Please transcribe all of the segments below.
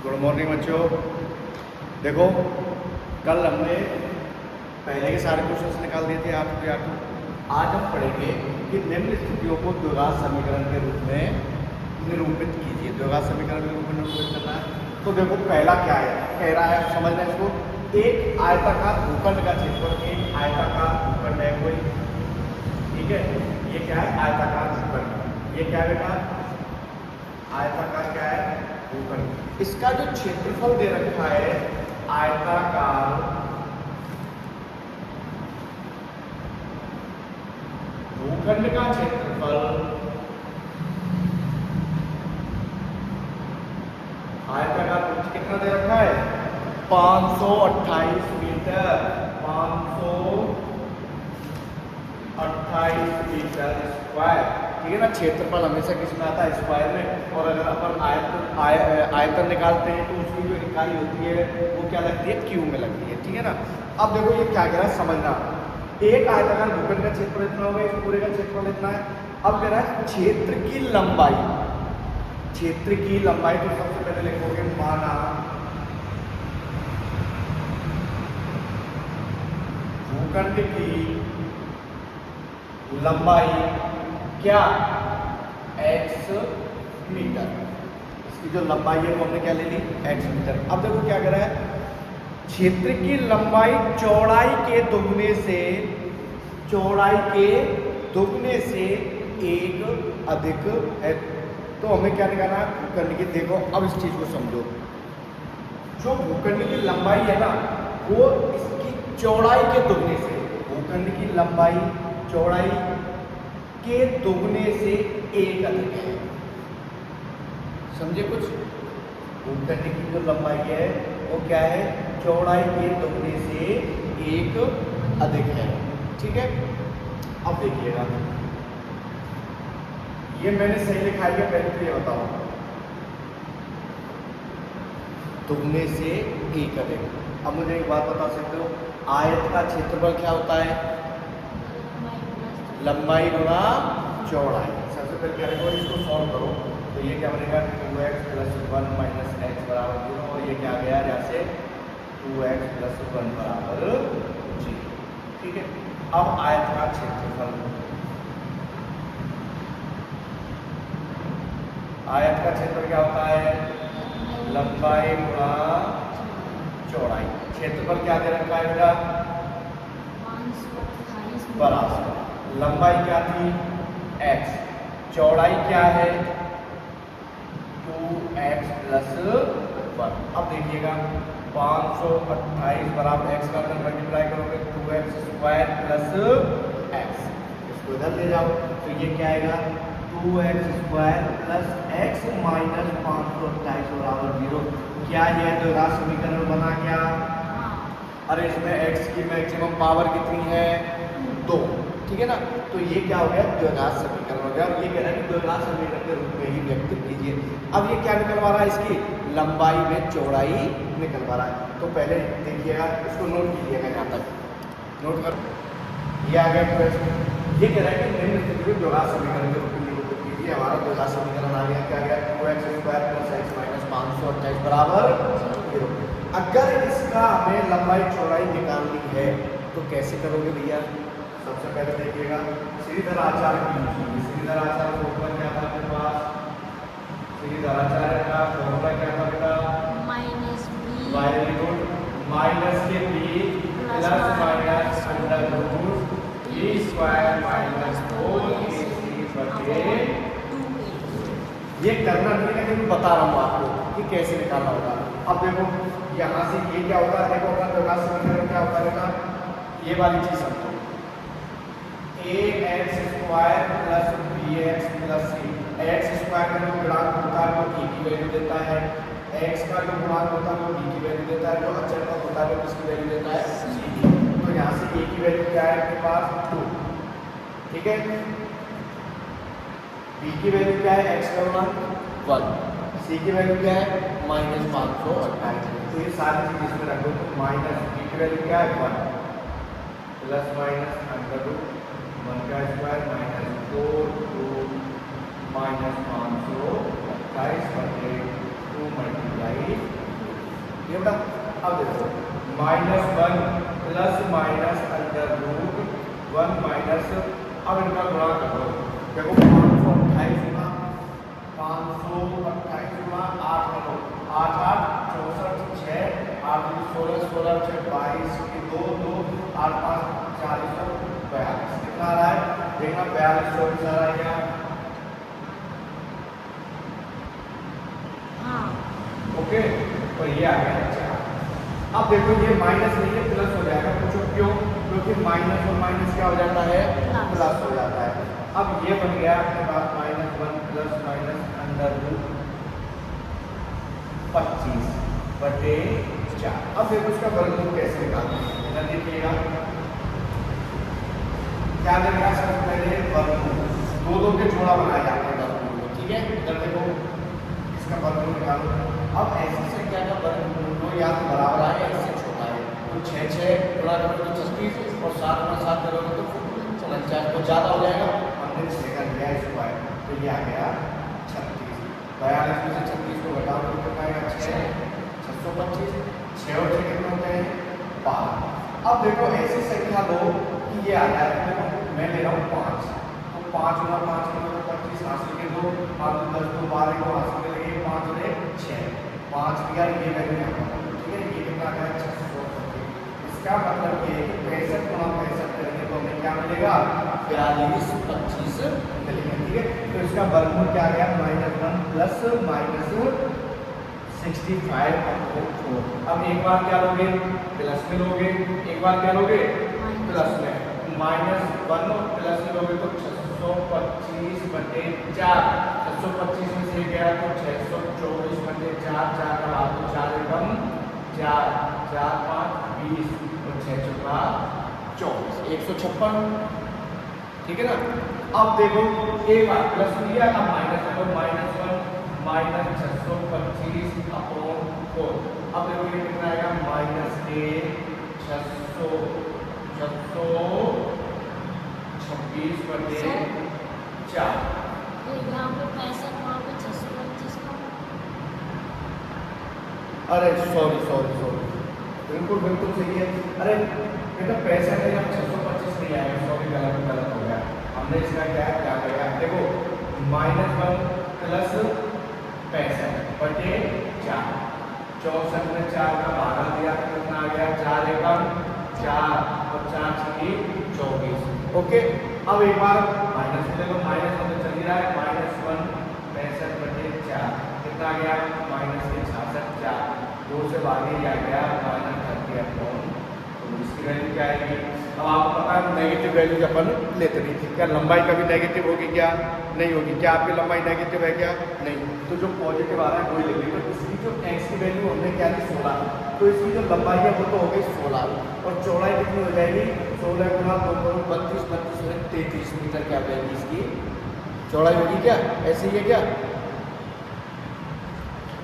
Good morning बच्चों। देखो, कल हमने पहले के सारे क्वेश्चंस निकाल दिए थे आप या तो आज हम पढ़ेंगे कि निम्न स्थितियों को द्विघात समीकरण के रूप में निरूपित कीजिए। द्विघात समीकरण के रूप में निरूपित करना है तो देखो पहला क्या है, कह रहा है समझना इसको। एक आयताकार भूखंड का क्षेत्रफल, एक आयताकार भूखंड है कोई, ठीक है। ये क्या है? आयताकार भूखंड। ये क्या बेटा? आयताकार क्या है? भूखंड। इसका जो क्षेत्रफल दे रखा है आयताकार भूखंड का क्षेत्रफल, आयताकार कितना दे रखा है? 528 मीटर, 528 मीटर स्क्वायर, ठीक है ना। क्षेत्रफल हमेशा किसमें आता है? स्क्वायर में। और अगर अपन आयतन निकालते हैं तो उसकी जो इकाई होती है वो क्या लगती है? क्यू में लगती है, ठीक है ना। अब देखो ये क्या कह रहा है समझना। एक आयताकार भूखंड का क्षेत्रफल इतना होगा, इस पूरे का क्षेत्रफल इतना है। अब कह रहा है क्षेत्र की लंबाई, क्षेत्र की लंबाई तो सबसे पहले लिखोगे माना भूखंड की लंबाई क्या? x metre. इसकी जो लंबाई है वो हमने क्या ले ली? x metre. अब देखो क्या कह रहा है, क्षेत्र की लंबाई चौड़ाई के दुगने से, चौड़ाई के दुगने से एक अधिक है। तो हमें क्या निकालना है? भूखंड की। देखो अब इस चीज को समझो, जो भूखंड की लंबाई है ना वो इसकी चौड़ाई के दुगने से, भूखंड की लंबाई चौड़ाई के दुगने से एक अधिक है। समझे कुछ? भूखंड की जो लंबाई है वो क्या है? चौड़ाई के दुगने से एक अधिक है, ठीक है। अब देखिएगा ये मैंने सही लिखा है, पहले तो ये बताओ, दुगने से एक अधिक। अब मुझे एक बात बता सकते हो, आयत का क्षेत्रफल क्या होता है? लंबाई गुणा चौड़ाई। सबसे पहले क्या करो, इसको सॉल्व करो तो ये क्या बनेगा? 2x + 1 - x = 0। और ये क्या गया यहाँ से? 2x + 1 = 0, ठीक है। अब आयत का क्षेत्रफल, आयत का क्षेत्रफल क्या होता है? लंबाई गुणा चौड़ाई। क्षेत्रफल क्या दे रखा है बेटा? 528। लंबाई क्या थी? x। चौड़ाई क्या है? 2x + 1। अब देखिएगा 528 बराबर x का अंदर मल्टीप्लाई करोगे 2x² + x। इसको इधर ले जाओ तो ये क्या आएगा? 2x² + x - 528 बराबर 0। क्या ये द्विघात समीकरण बना क्या? अरे इसमें x की मैक्सिमम पावर कितनी है? 2, ठीक है ना। तो ये क्या हो गया? द्विघात समीकरण हो गया। और ये कह रहा है कि द्विघात समीकरण के रूप में ही व्यक्त कीजिए। अब ये क्या निकलवा रहा है? इसकी लंबाई में चौड़ाई निकलवा रहा है। तो पहले देखिएगा, इसको नोट कीजिएगा, यहाँ तक नोट कर। ये आ गया प्रश्न। ये कह रहा है कि निम्न स्थिति में द्विघात समीकरण के रूप में निरूपित कीजिए। हमारा द्विघात समीकरण आ गया, क्या गया? 2x² + x - 528 बराबर 0। अगर इसका हमें लंबाई चौड़ाई निकालनी है तो कैसे करोगे भैया? सबसे पहले देखिएगा श्रीधर आचार्य की, श्रीधर आचार्य फॉर्मूला क्या था आपके पास? श्रीधर आचार्य का फॉर्मूला क्या था बेटा? Very good. माइनस के b + -√b² - 4ac/2। ये करना नहीं, लेकिन मैं बता रहा हूँ आपको कि कैसे निकालना होगा। अब देखो यहाँ से ये क्या होगा? देखो अपना द्विघात समीकरण क्या होता है बेटा? ये वाली चीज समझो, ax² + bx + c। x² का जो गुणांक होता है वो a की वैल्यू देता है, x का जो गुणांक होता है वो b की वैल्यू देता है, जो अचर का होता है वो किसकी वैल्यू देता है? c की। तो यहाँ से a की वैल्यू क्या है आपके पास? 2, ठीक है। b की वैल्यू क्या है? x का गुणांक 1, c की वैल्यू क्या है? -528। तो ये सारी चीज इसमें रख दो। तो माइनस b की वैल्यू क्या है? 1 ± √1² - 4 2 - 528/2 × ये बेटा अब देखो -1 प्लस माइनस अंडर रूट 1 माइनस, अब इनका गुणा करो। देखो 528 गुणा 8 करो 8 8 64 6 8 16 16 6 22 2 2 8 5 442 कितना आ रहा है देखना 42 आ रहा है क्या? हाँ ओके तो ये आ गया 4। अब देखो ये माइनस नहीं है प्लस हो जाएगा, पूछो क्यों? क्योंकि माइनस और माइनस क्या हो जाता है? प्लस हो जाता है। अब ये बन गया आपके पास -1 प्लस माइनस अंडर रूट 25/4। अब देखो इसका वर्गमूल कैसे निकालना है, इधर देखिएगा क्या देगा। सबसे पहले वर्गमूल दो के जोड़ा बनाया जाता है वर्गमूल को, ठीक है। इधर देखो इसका वर्गमूल निकालो। अब ऐसी संख्या का वर्गमूल को या तो बराबर आए या इससे छोटा है, तो 6 6 गुणा करोगे तो 36 और 7 गुणा 7 करोगे तो 49, तो ज़्यादा हो जाएगा। हमने 6 कर लिया स्क्वायर, तो ये आ गया 36। 42 में से 36 को घटाओ तो कितना आएगा? 6 625। 6 और 6 कितने होते हैं? 12। अब देखो ऐसी संख्या लो कि ये आ जाए, देखो मैं ले रहा हूँ 5, तो 5 गुणा 5 करोगे तो 25 हासिल के 2 5 10 तो 12 को हासिल के लिए 5 और 1 6 5 दिया, ये वैल्यू यहाँ पर, ठीक है। ये कितना आ गया? 625। इसका मतलब ये है कि 65 गुणा 65 करेंगे तो हमें क्या मिलेगा? 4225 मिलेगा, ठीक है। तो इसका वर्गमूल क्या आ गया? -1 प्लस माइनस 65/4। अब एक बार क्या लोगे? प्लस में लोगे, एक बार क्या लोगे? प्लस में। -1 और प्लस में लोगे तो 625/4। 625 में से गया तो 624/4, 4 का भाग तो 4 एकम 4 4 5 20 और 6 चौका 24 156, ठीक है ना। अब देखो एक बार प्लस लिया, अब माइनस करो, -1 -625/4। अब देखो ये कितना आएगा? -626/4 यहाँ पे 65 वहाँ पे 625 का। अरे सॉरी बिल्कुल सही है। अरे बेटा 65 है या 625 नहीं आएगा, सॉरी गलत हो गया। हमने इसका क्या किया? देखो -1 प्लस 65/4, 64 में 4 का भागा दिया तो कितना आ गया? 4 एकम 4 और 4 6 24। ओके अब एक बार माइनस में देखो, माइनस में तो चल ही रहा है। -1 65/4 कितना आ गया? -66/4 2 से भागे आ गया -30/4। तो इसकी वैल्यू क्या आएगी? अब आपको पता है नेगेटिव वैल्यू अपन लेते नहीं, क्या लंबाई कभी नेगेटिव होगी? क्या नहीं होगी? क्या आपकी लंबाई नेगेटिव है? क्या नहीं। तो जो पॉजिटिव आ रहा है वही लेंगे। तो इसकी जो x की वैल्यू हमने क्या ली? 16, तो इसकी जो लंबाई है वो तो हो गई 16 और चौड़ाई कितनी हो जाएगी? 16 गुणा 2 करो 32 33 मीटर क्या जाएगी इसकी चौड़ाई होगी? क्या ऐसे ही है क्या?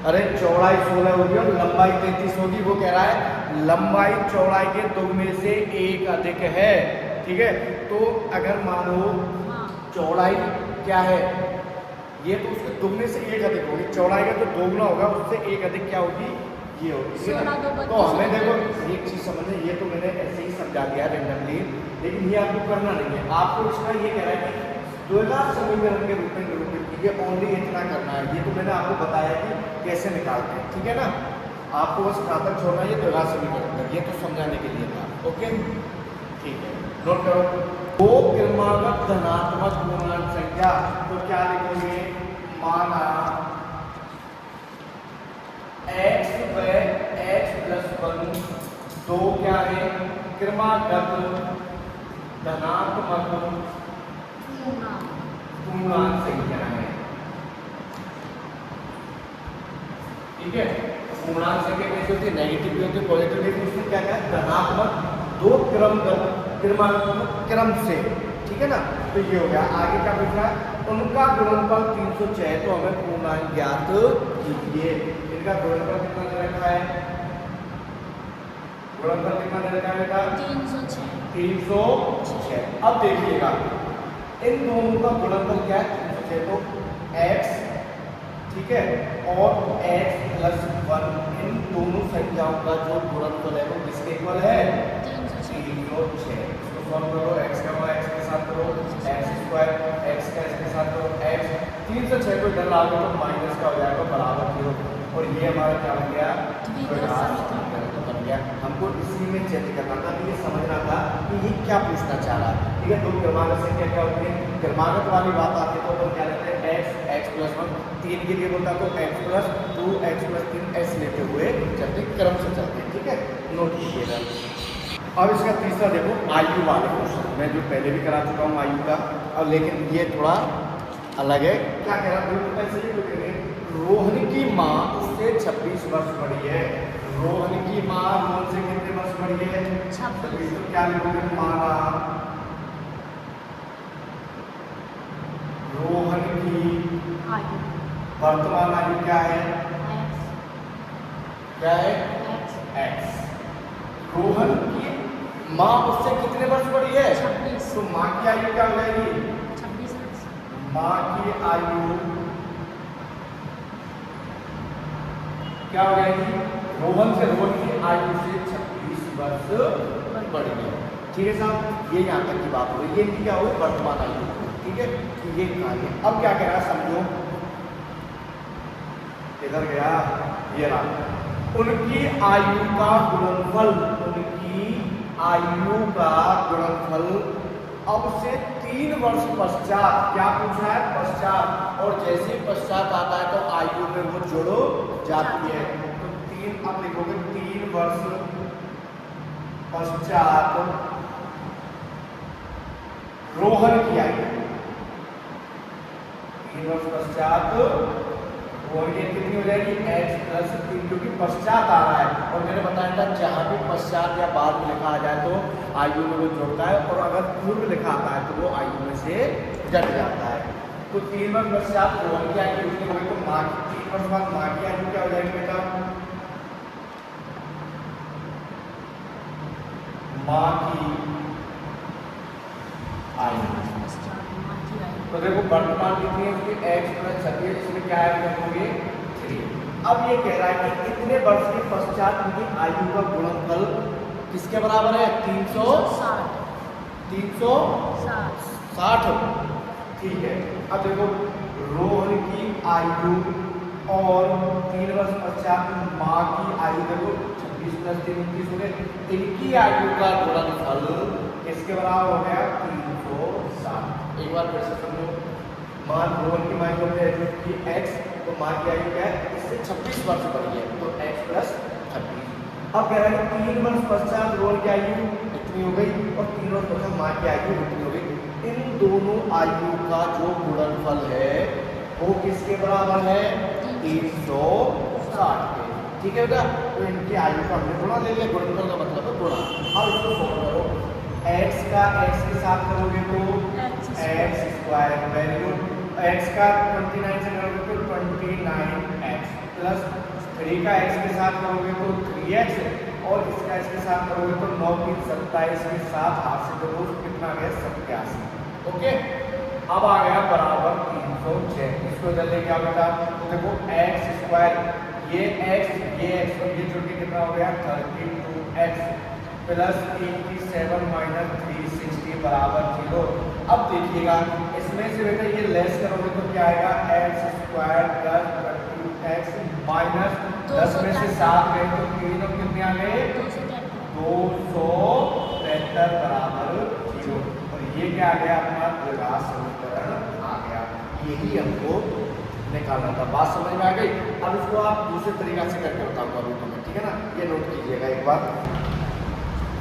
अरे चौड़ाई 16 होगी और लंबाई 33 होगी। वो कह रहा है लंबाई चौड़ाई के दुगने से 1 अधिक है, ठीक है। तो अगर मान लो चौड़ाई क्या है, ये तो उसके दुगने से 1 अधिक होगी। चौड़ाई का जो दोगुना होगा उससे 1 अधिक क्या होगी? ये होगी। तो हमें देखो एक चीज समझे, ये तो मैंने ऐसे ही समझा दिया रेंडमली, लेकिन ये आपको करना नहीं है। आपको इसका ये कह रहा है कि द्विघात समीकरण के रूप में निरूपित कीजिए, ओनली इतना करना है। ये तो मैंने आपको बताया कि कैसे निकालते हैं, ठीक है ना। आपको बस खातर छोड़ना है, ये द्विघात समीकरण, ये तो समझाने के लिए था। ओके ठीक है, नोट करो। दो क्रमागत धनात्मक पूर्णांक संख्या, तो क्या लिखोगे? माना x व x प्लस 1 दो क्या है? क्रमागत धनात्मक पूर्णांक संख्या है, ठीक है। पूर्णांक संख्या कैसे होती है? नेगेटिव भी होती है, पॉजिटिव भी। उसमें क्या है? धनात्मक दो क्रम से, ठीक है ना। तो ये हो गया। आगे का पूछा उनका गुणनफल 306 है, तो हमें पूर्णांक ज्ञात कीजिए। इनका गुणनफल कितना दे रखा है? गुणनफल कितना दे रखा है बेटा? 306। अब देखिएगा इन दोनों का गुणनफल क्या है? 306। तो x, ठीक है, और x प्लस 1 इन दोनों संख्याओं का जो गुणनफल है वो किसके इक्वल है? 306। इसको सॉल्व करो, x का y x के साथ करो, x स्क्वायर x का इसके साथ करो, x 306 को इधर ला दो तो माइनस का हो जाएगा बराबर 0, और ये हमारा क्या बन गया? तो बन गया। हमको इसी में चेक करना था, ये समझना था कि ये क्या पूछना चाह रहा है। ठीक है, दो क्रमांक संख्या क्या होती है? क्रमांक वाली बात आती है तो अपन क्या लेते हैं? x प्लस 1 3 के लिए बोलता तो x प्लस 2 x प्लस 3 ऐसे लेते हुए चलते क्रम से चलते हैं। ठीक है, नोट कीजिएगा। अब इसका तीसरा देखो, आयु वाले क्वेश्चन, मैं जो पहले भी करा चुका हूँ आयु का, और लेकिन ये थोड़ा अलग है। क्या कह रहा है? रोहन की माँ उससे 26 वर्ष बड़ी है। रोहन की माँ रोहन से कितने वर्ष बड़ी है? 26। तो क्या लिखोगे? माना रोहन की वर्तमान आयु क्या है? क्या है? x। रोहन की माँ उससे कितने वर्ष बड़ी है? 26। तो माँ की आयु क्या हो जाएगी? 26 वर्ष। माँ की आयु क्या हो जाएगी? रोहन की आयु से 26 वर्ष बड़ी है। ठीक है साहब, ये यहाँ तक की बात हो गई। ये क्या हो? वर्तमान आयु। ठीक है, तो ये कार्य। अब क्या कह रहा है समझो, इधर गया ये रहा, उनकी आयु का गुणनफल, उनकी आयु का गुणनफल अब से 3 वर्ष पश्चात, क्या पूछा है? पश्चात, और जैसे ही पश्चात आता है तो आयु में वो जुड़ जाती है। तो 3, अब लिखोगे 3 वर्ष पश्चात रोहन की आयु, 3 वर्ष पश्चात रोहन की कितनी हो जाएगी? x प्लस 3, क्योंकि पश्चात आ रहा है, और मैंने बताया था जहां भी पश्चात या बाद में लिखा आ जाए तो आयु में वो जुड़ता है, और अगर पूर्व लिखा आता है तो वो आयु में से घट जाता है। तो 3 वर्ष पश्चात रोहन की आयु कितनी होगी? तो माँ की 3 वर्ष बाद माँ की आयु क्या हो जाएगी बेटा? माँ की आयु, तो देखो वर्तमान कितनी है उसकी? x प्लस 26, इसमें क्या है? देखोगे 3। अब ये कह रहा है कि इतने वर्ष के पश्चात उनकी आयु का गुणनफल किसके बराबर है? 360। ठीक है, अब देखो रोहन की आयु और 3 वर्ष पश्चात माँ की आयु, देखो 26 प्लस 3 29 हो गए, इनकी आयु का गुणनफल किसके बराबर हो गया? 360। एक बार फिर से समझो, मान रोहन की आयु की x, तो माँ की आयु क्या है? इससे 26 वर्ष बड़ी है, तो x प्लस 26। अब कह रहा है 3 वर्ष पश्चात रोहन की आयु इतनी हो गई, और 3 वर्ष पश्चात माँ की आयु इतनी हो गई। इन दोनों आयु का जो गुणनफल है वो किसके बराबर है? 360 के। ठीक है बेटा, तो इनकी आयु का हमने गुणा ले लिया, गुणनफल का मतलब है गुणा। अब इसको सॉल्व करो, x का x के साथ करोगे तो x square, very good, x का 29 से करोगे तो 29x, प्लस 3 का x के साथ करोगे तो 3x, और इसका इसके साथ करोगे तो 9 की 27 के साथ हाथ से करो, कितना गया? 87। ओके, अब आ गया बराबर 306। इसको इधर लेके आओ बेटा, तो देखो x स्क्वायर, ये x और ये जुड़ के कितना हो गया? 32x प्लस 87 माइनस 360 बराबर 0। अब देखिएगा इसमें से बेटा ये लेस करोगे तो क्या आएगा? x square plus 32x minus 10 में से 7 गए तो 3 और कितने आ गए? 273 बराबर 0। और ये क्या आ गया? अपना द्विघात समीकरण आ गया। यही हमको निकालना था। बात समझ में आ गई? अब इसको आप दूसरे तरीका से करके बताऊंगा अभी तुम्हें, ठीक है ना? ये नोट कीजिएगा एक बार।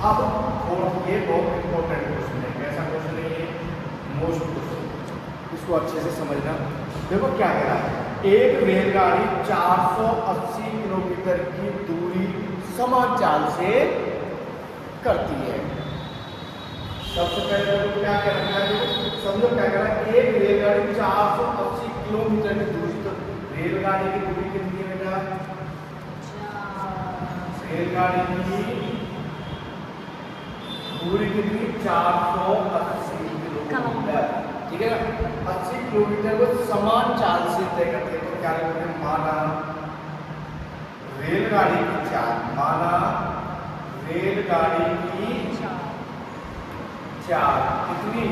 अब ये बहुत इंपॉर्टेंट क्वेश्चन है। कैसा क्वेश्चन है ये? मोस्ट क्वेश्चन, इसको अच्छे से समझना। देखो क्या कह रहा है, एक रेलगाड़ी 480 किलोमीटर की दूरी समान चाल से करती है। सबसे पहले तो क्या कह रहा है, समझो क्या कह रहा है, एक रेलगाड़ी 480 किलोमीटर की दूरी, तो रेलगाड़ी की दूरी कितनी है बेटा? रेलगाड़ी की दूरी कितनी? 480 किलोमीटर। ठीक है ना। 80 किलोमीटर को समान चाल से तय करते हैं। तो क्या लिखोगे, माना रेलगाड़ी की चाल, माना रेलगाड़ी की चाल कितनी,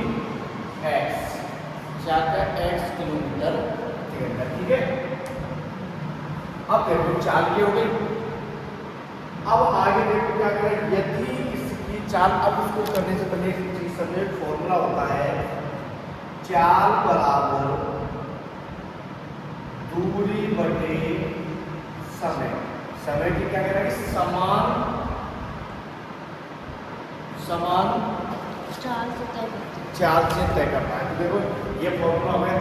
x, क्या x किलोमीटर प्रति घंटा। ठीक है, अब देखो चाल की हो गई। अब आगे देखो क्या करें, यदि इसकी चाल, अब उसको करने से पहले एक चीज समझो, एक फॉर्मूला होता है, चाल बराबर दूरी बटे समय। समय की क्या कह रहा है, समान चाल से तय करना है। तो देखो ये फॉर्मूला हो गया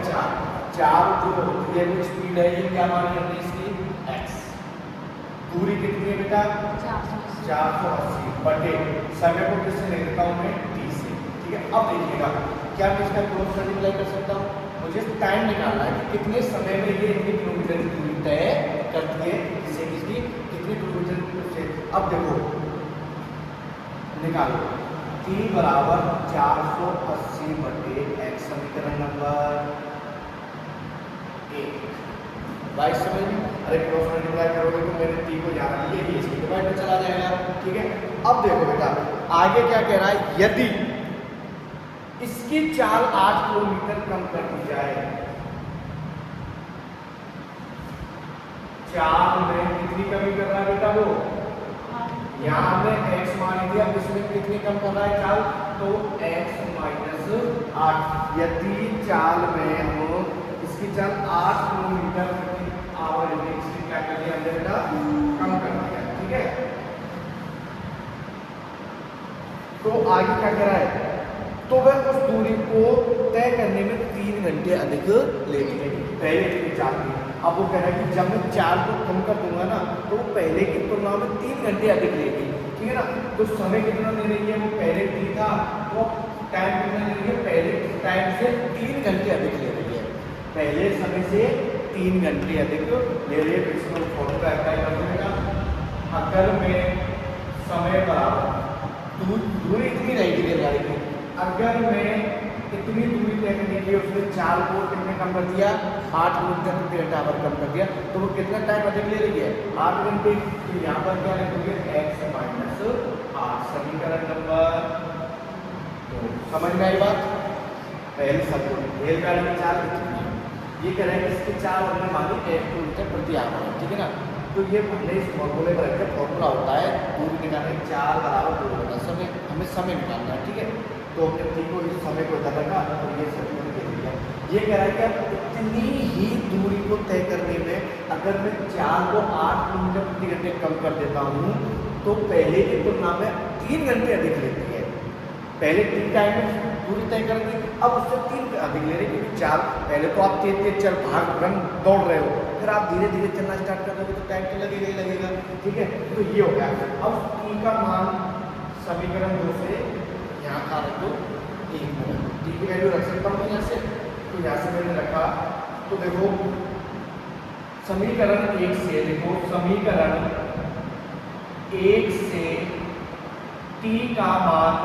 चाल जो होती है वो स्पीड है, ये क्या मानी हमने इसकी, x। दूरी कितनी है बेटा, 480 बटे समय को किससे ले लेता हूँ मैं, t से। ठीक है, अब देखिएगा क्या मैं इसका क्रॉस मल्टीप्लाई कर सकता हूँ। मुझे टाइम निकालना है कि कितने समय में ये इतनी किलोमीटर की दूरी तय करती है, जिससे किसकी कितनी किलोमीटर से। अब देखो निकालो, t बराबर 480 बटे x, समीकरण नंबर 1। बाईस समझ में, अरे क्रॉस मल्टीप्लाई करोगे तो मेरे t को यहाँ रखिए, ये इसके डिवाइड में चला जाएगा। ठीक है, अब देखो बेटा आगे क्या कह रहा है, यदि इसकी चाल 8 किलोमीटर कम कर दी जाए, चाल में कितनी कमी कर रहा है बेटा वो, यहाँ हमने x मान दिया, इसमें कितनी कम कर रहा है चाल, तो x माइनस 8। यदि चाल में हम इसकी चाल 8 किलोमीटर प्रति आवर, इसकी क्या कर दिया हमने बेटा, कम कर दिया। ठीक है, तो आगे क्या कह रहा है, तो वह उस दूरी को तय करने में 3 घंटे अधिक लेगी, पहले की चाल थी। अब वो कह रहा है कि जब मैं चाल को कम कर दूंगा ना, तो पहले की तुलना में 3 घंटे अधिक लेगी। ठीक है ना, तो समय कितना ले रही है, वो पहले t था, तो टाइम कितना ले रही है, पहले टाइम से 3 घंटे अधिक ले रही है, पहले समय से 3 घंटे अधिक ले रही है। तो इसको फॉर्मूला अप्लाई कर देगा, अगर मैं समय बराबर दूरी इतनी रहेगी रेलगाड़ी की, अगर मैं इतनी दूरी तय करने के लिए उसने चाल को कितने कम कर दिया, 8 किलोमीटर प्रति घंटा आवर कम कर दिया, तो वो कितना टाइम अधिक ले रही है, 8 घंटे। तो यहाँ पर क्या लिखोगे, x माइनस 8, समीकरण नंबर 2। समझ में आई बात, पहले सब रेलगाड़ी की चाल कितनी है, ये कह रहे हैं कि इसकी चाल हमने मानी 1 किलोमीटर प्रति आवर। ठीक है ना, तो ये हमने इस फॉर्मूले पर रखा, फॉर्मूला होता है दूरी निकालने, चाल बराबर दूरी बटा समय, हमें समय निकालना है। ठीक है, तो अपने t को इस समय को इधर रखा, तो ये समीकरण दे दिया। ये कह रहा है कि अब इतनी ही दूरी को तय करने में अगर मैं चाल को 8 किलोमीटर प्रति घंटे कम कर देता हूँ, तो पहले की तुलना में 3 घंटे अधिक लेती है। पहले 3 टाइम में दूरी तय कर दी, अब उससे 3 अधिक ले रही, क्योंकि चाल पहले तो आप तेज तेज चल भाग रन दौड़ रहे हो, फिर आप धीरे धीरे चलना स्टार्ट कर दोगे तो टाइम तो लगेगा ही लगेगा। ठीक है, तो ये हो गया। अब t का मान समीकरण 2 से यहाँ का रख दो, t की वैल्यू रख सकता हूँ यहाँ से, तो यहाँ से मैंने रखा। तो देखो समीकरण 1 से, देखो समीकरण 1 से t का मान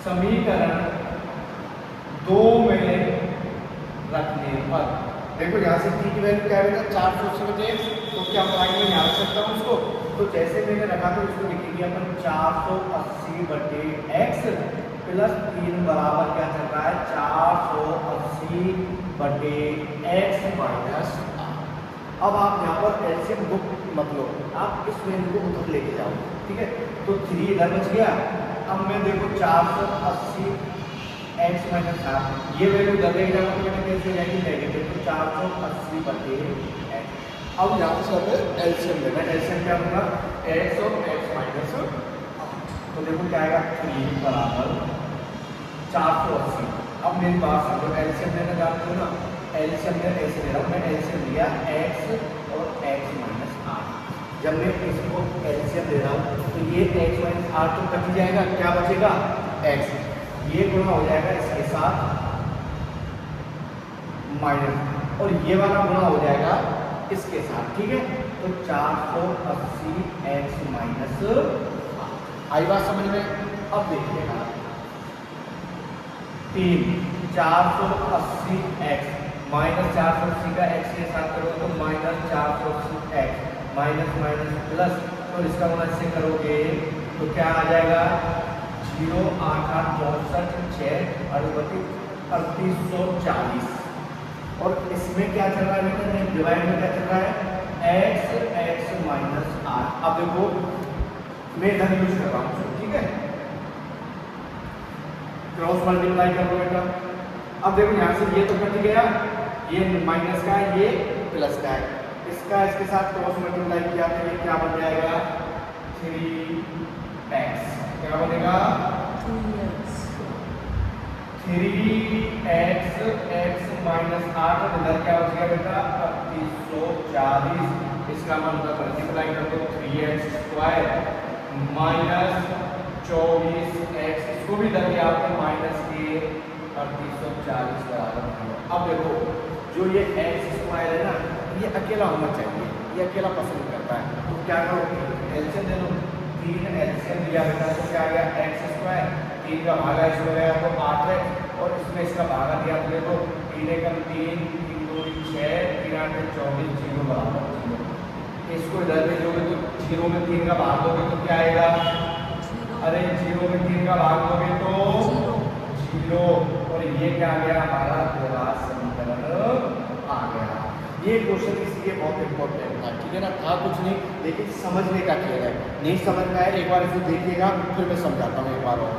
समीकरण 2 में रखने पर, देखो यहाँ से t की वैल्यू क्या है, 480 बटे x, तो क्या पॉइंट में यहाँ रख सकता हूँ उसको, तो जैसे मैंने रखा तो इसको लिखेंगे अपन 480 बटे x प्लस 3 बराबर क्या चल रहा है, 480 बटे x माइनस 8। अब आप यहाँ पर एलसीएम बुक मत लो, आप इस वैल्यू को उधर लेके जाओ। ठीक है, तो 3 इधर बच गया। अब मैं देखो 480 x माइनस 8, ये वैल्यू उधर लेके जाऊंगा तो मैंने कैसे जाएगी नेगेटिव, तो 480 बटे x। अब यहाँ से हमें एलसीएम लेना है, एलसीएम क्या होगा, x और x माइनस 8। तो देखो क्या आएगा, 3 बराबर 480। अब मेरी बात समझो, एलसीएम लेना जानते हो ना, एलसीएम में ऐसे ले रहा हूँ मैं, एलसीएम लिया x और x माइनस 8। जब मैं इसको एलसीएम ले रहा हूँ तो ये x माइनस 8 तो कट जाएगा, क्या बचेगा, x, ये गुणा हो जाएगा इसके साथ माइनस, और ये वाला गुणा हो जाएगा इसके साथ। ठीक है, तो 480 x माइनस 8। आई बात समझ में। अब देखिएगा 3 480 एक्स माइनस 480 का एक्स के साथ करोगे तो minus 480 x minus minus plus, तो इसका मतलब से करोगे तो क्या आ जाएगा 0 8 8 64 6 3840। और इसमें क्या चल रहा है बेटा, डिवाइड में क्या चल रहा है x माइनस आर। अब देखो मैं इधर यूज कर रहा हूँ, ठीक है, क्रॉस मल्टीप्लाई कर लो बेटा। अब देखो यहाँ से ये तो कट गया, ये माइनस का है, ये प्लस का है, इसका इसके साथ क्रॉस मल्टीप्लाई किया तो ये क्या बन जाएगा 3x, क्या बनेगा 3x x माइनस 8, इधर क्या हो गया बेटा 3840, इसका मतलब मल्टीप्लाई कर दो 3x स्क्वायर माइनस 24x, इसको भी इधर आपके माइनस के 3840 बराबर है। अब देखो जो ये x स्क्वायर है ना, ये अकेला होना चाहिए, ये अकेला पसंद करता है, तो क्या करो एलसीएम दे लो, 3 एलसीएम दिया बेटा तो क्या आ गया x स्क्वायर, 3 का भागा इसमें गया तो 8x, और इसमें इसका भागा दिया तो देखो 3 एकम 3 3 2 6 3 8 24 0 बराबर 0। इसको इधर में जोड़ोगे तो 0 में 3 का भाग दोगे तो क्या आएगा, अरे 0 में 3 का भाग दोगे तो 0, और ये क्या आ गया हमारा द्विघात समीकरण आ गया। ये क्वेश्चन इसलिए बहुत इंपॉर्टेंट था, ठीक है ना, था कुछ नहीं लेकिन समझने का खेल है, नहीं समझ में आए एक बार इसे देखिएगा फिर मैं समझाता हूँ एक बार और।